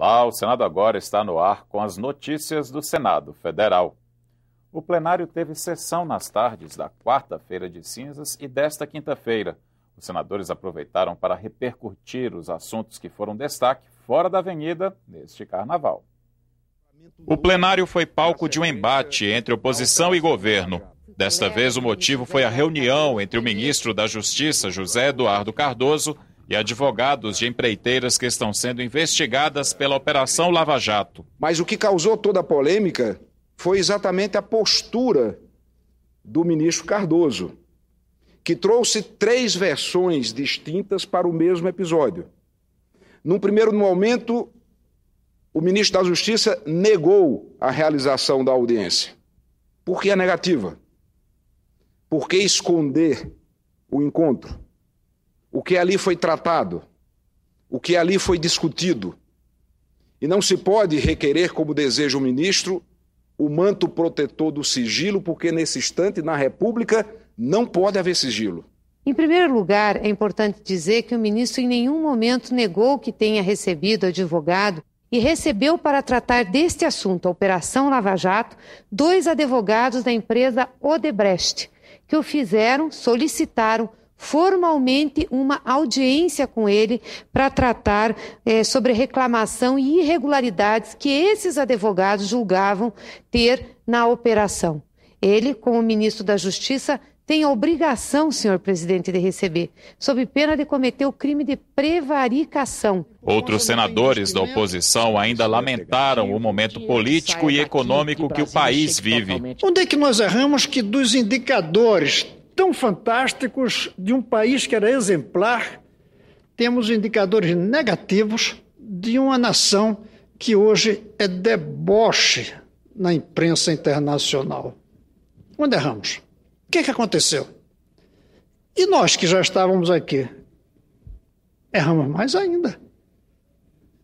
Olá, o Senado agora está no ar com as notícias do Senado Federal. O plenário teve sessão nas tardes da quarta-feira de cinzas e desta quinta-feira. Os senadores aproveitaram para repercutir os assuntos que foram destaque fora da avenida neste carnaval. O plenário foi palco de um embate entre oposição e governo. Desta vez o motivo foi a reunião entre o ministro da Justiça, José Eduardo Cardoso, e advogados de empreiteiras que estão sendo investigadas pela Operação Lava Jato. Mas o que causou toda a polêmica foi exatamente a postura do ministro Cardoso, que trouxe 3 versões distintas para o mesmo episódio. Num primeiro momento, o ministro da Justiça negou a realização da audiência. Por que a negativa? Por que esconder o encontro? O que ali foi tratado? O que ali foi discutido? E não se pode requerer, como deseja o ministro, o manto protetor do sigilo, porque nesse instante, na República, não pode haver sigilo. Em primeiro lugar, é importante dizer que o ministro em nenhum momento negou que tenha recebido advogado e recebeu para tratar deste assunto, a Operação Lava Jato, 2 advogados da empresa Odebrecht, que o fizeram, solicitaram formalmente uma audiência com ele para tratar sobre reclamação e irregularidades que esses advogados julgavam ter na operação. Ele, como ministro da Justiça, tem a obrigação, senhor presidente, de receber, sob pena de cometer o crime de prevaricação. Outros senadores da oposição ainda lamentaram o momento político e econômico que o país vive. Onde é que nós erramos que dos indicadores tão fantásticos de um país que era exemplar, temos indicadores negativos de uma nação que hoje é deboche na imprensa internacional? Onde erramos? O que aconteceu? E nós que já estávamos aqui, erramos mais ainda,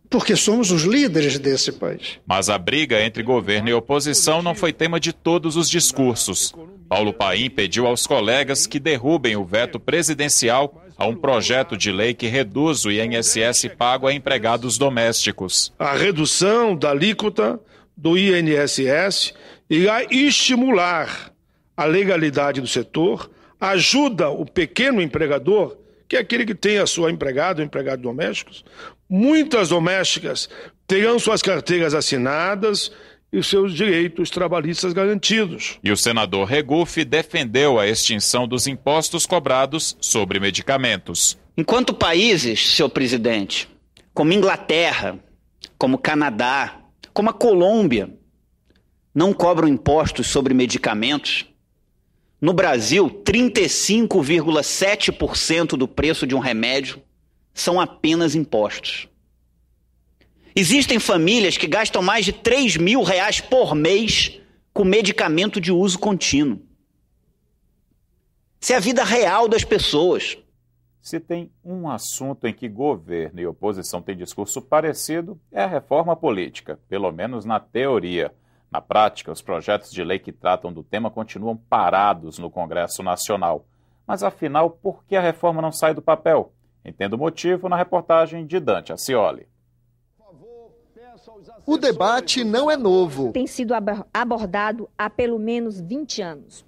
porque somos os líderes desse país. Mas a briga entre governo e oposição não foi tema de todos os discursos. Paulo Paim pediu aos colegas que derrubem o veto presidencial a um projeto de lei que reduz o INSS pago a empregados domésticos. A redução da alíquota do INSS irá estimular a legalidade do setor, ajuda o pequeno empregador, que é aquele que tem a sua empregada ou empregado domésticos. Muitas domésticas terão suas carteiras assinadas e os seus direitos trabalhistas garantidos. E o senador Regufe defendeu a extinção dos impostos cobrados sobre medicamentos. Enquanto países, senhor presidente, como Inglaterra, como Canadá, como a Colômbia, não cobram impostos sobre medicamentos, no Brasil, 35,7% do preço de um remédio são apenas impostos. Existem famílias que gastam mais de R$3.000 por mês com medicamento de uso contínuo. Isso é a vida real das pessoas. Se tem um assunto em que governo e oposição têm discurso parecido, é a reforma política, pelo menos na teoria. Na prática, os projetos de lei que tratam do tema continuam parados no Congresso Nacional. Mas, afinal, por que a reforma não sai do papel? Entenda o motivo na reportagem de Dante Ascioli. O debate não é novo. Tem sido abordado há pelo menos 20 anos.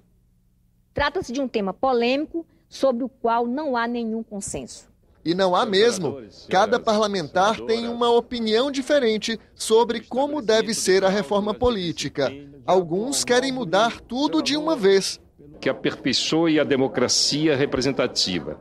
Trata-se de um tema polêmico sobre o qual não há nenhum consenso. E não há mesmo. Cada parlamentar tem uma opinião diferente sobre como deve ser a reforma política. Alguns querem mudar tudo de uma vez. Que aperfeiçoe a democracia representativa,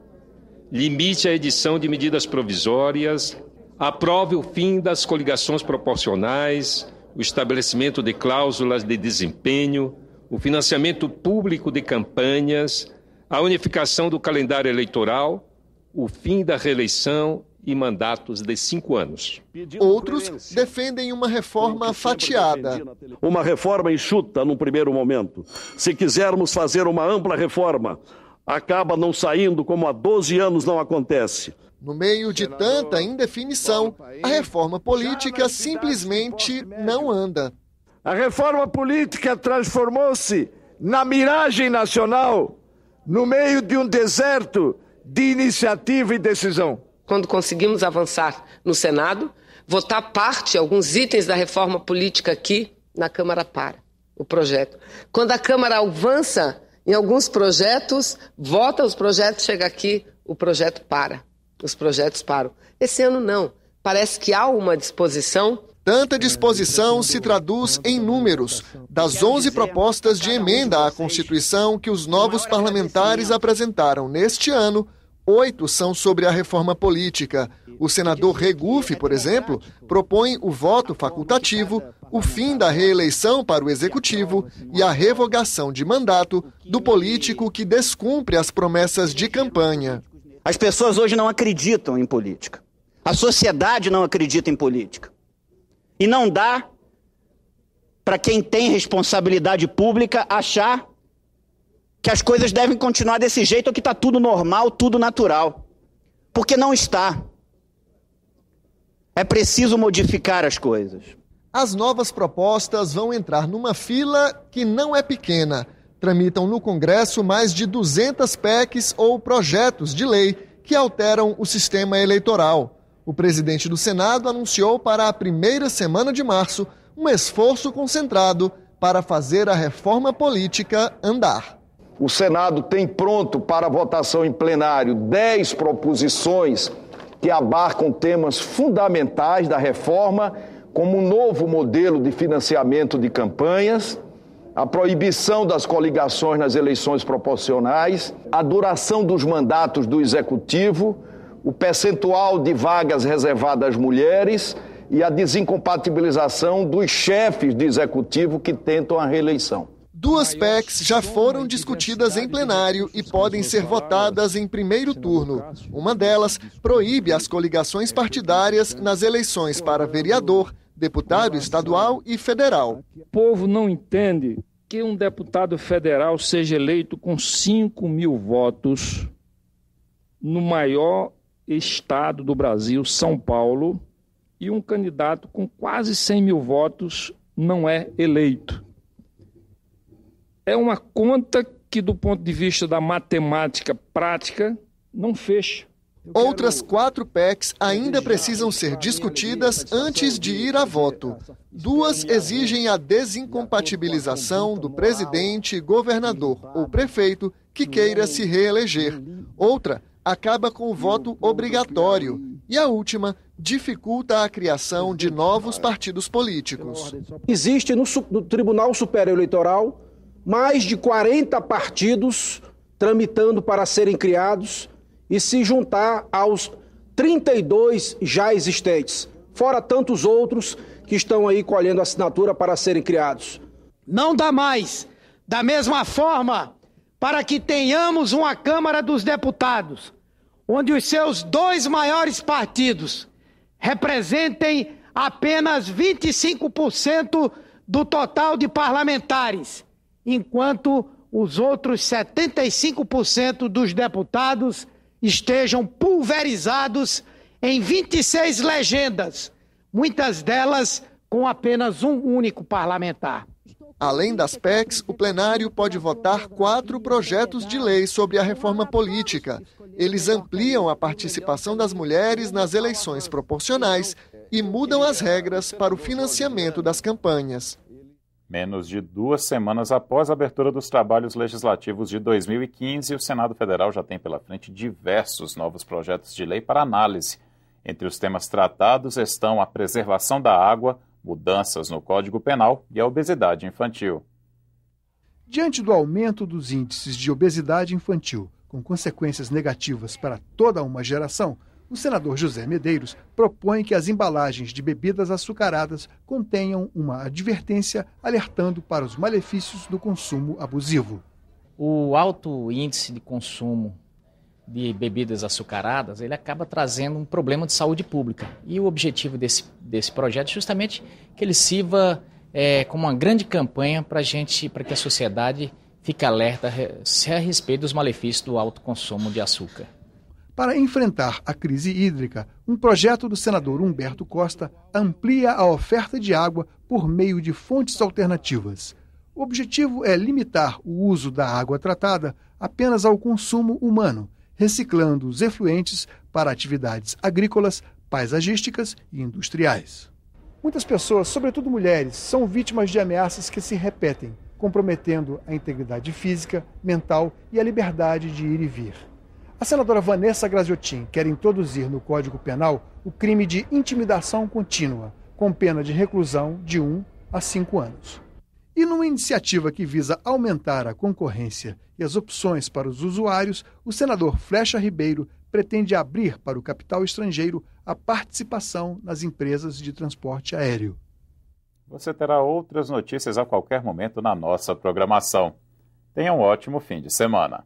limite a edição de medidas provisórias, aprove o fim das coligações proporcionais, o estabelecimento de cláusulas de desempenho, o financiamento público de campanhas, a unificação do calendário eleitoral, o fim da reeleição e mandatos de 5 anos. Outros defendem uma reforma fatiada. Uma reforma enxuta num primeiro momento. Se quisermos fazer uma ampla reforma, acaba não saindo como há 12 anos não acontece. No meio de tanta indefinição, a reforma política simplesmente não anda. A reforma política transformou-se na miragem nacional, no meio de um deserto de iniciativa e decisão. Quando conseguimos avançar no Senado, votar alguns itens da reforma política aqui, na Câmara para o projeto. Quando a Câmara avança em alguns projetos, vota os projetos, chega aqui, o projeto para. Os projetos param. Esse ano não. Parece que há uma disposição. Tanta disposição se traduz em números. Das 11 propostas de emenda à Constituição que os novos parlamentares apresentaram neste ano, 8 são sobre a reforma política. O senador Regufe, por exemplo, propõe o voto facultativo, o fim da reeleição para o Executivo e a revogação de mandato do político que descumpre as promessas de campanha. As pessoas hoje não acreditam em política. A sociedade não acredita em política. E não dá para quem tem responsabilidade pública achar que as coisas devem continuar desse jeito ou que está tudo normal, tudo natural. Porque não está. É preciso modificar as coisas. As novas propostas vão entrar numa fila que não é pequena. Tramitam no Congresso mais de 200 PECs ou projetos de lei que alteram o sistema eleitoral. O presidente do Senado anunciou para a primeira semana de março um esforço concentrado para fazer a reforma política andar. O Senado tem pronto para votação em plenário 10 proposições que abarcam temas fundamentais da reforma, como um novo modelo de financiamento de campanhas, a proibição das coligações nas eleições proporcionais, a duração dos mandatos do Executivo, o percentual de vagas reservadas às mulheres e a desincompatibilização dos chefes de Executivo que tentam a reeleição. 2 PECs já foram discutidas em plenário e podem ser votadas em primeiro turno. Uma delas proíbe as coligações partidárias nas eleições para vereador, deputado estadual e federal. O povo não entende que um deputado federal seja eleito com 5.000 votos no maior estado do Brasil, São Paulo, e um candidato com quase 100.000 votos não é eleito. É uma conta que, do ponto de vista da matemática prática, não fecha. Outras 4 PECs ainda precisam ser discutidas antes de ir a voto. 2 exigem a desincompatibilização do presidente, governador ou prefeito que queira se reeleger. Outra acaba com o voto obrigatório. E a última dificulta a criação de novos partidos políticos. Existe no Tribunal Superior Eleitoral mais de 40 partidos tramitando para serem criados e se juntar aos 32 já existentes, fora tantos outros que estão aí colhendo assinatura para serem criados. Não dá mais, da mesma forma, para que tenhamos uma Câmara dos Deputados, onde os seus 2 maiores partidos representem apenas 25% do total de parlamentares, enquanto os outros 75% dos deputados estejam pulverizados em 26 legendas, muitas delas com apenas um único parlamentar. Além das PECs, o plenário pode votar 4 projetos de lei sobre a reforma política. Eles ampliam a participação das mulheres nas eleições proporcionais e mudam as regras para o financiamento das campanhas. Menos de 2 semanas após a abertura dos trabalhos legislativos de 2015, o Senado Federal já tem pela frente diversos novos projetos de lei para análise. Entre os temas tratados estão a preservação da água, mudanças no Código Penal e a obesidade infantil. Diante do aumento dos índices de obesidade infantil, com consequências negativas para toda uma geração, o senador José Medeiros propõe que as embalagens de bebidas açucaradas contenham uma advertência alertando para os malefícios do consumo abusivo. O alto índice de consumo de bebidas açucaradas, ele acaba trazendo um problema de saúde pública. E o objetivo desse projeto é justamente que ele sirva como uma grande campanha para que a sociedade fique alerta a respeito dos malefícios do alto consumo de açúcar. Para enfrentar a crise hídrica, um projeto do senador Humberto Costa amplia a oferta de água por meio de fontes alternativas. O objetivo é limitar o uso da água tratada apenas ao consumo humano, reciclando os efluentes para atividades agrícolas, paisagísticas e industriais. Muitas pessoas, sobretudo mulheres, são vítimas de ameaças que se repetem, comprometendo a integridade física, mental e a liberdade de ir e vir. A senadora Vanessa Graziotin quer introduzir no Código Penal o crime de intimidação contínua, com pena de reclusão de 1 a 5 anos. E numa iniciativa que visa aumentar a concorrência e as opções para os usuários, o senador Flecha Ribeiro pretende abrir para o capital estrangeiro a participação nas empresas de transporte aéreo. Você terá outras notícias a qualquer momento na nossa programação. Tenha um ótimo fim de semana.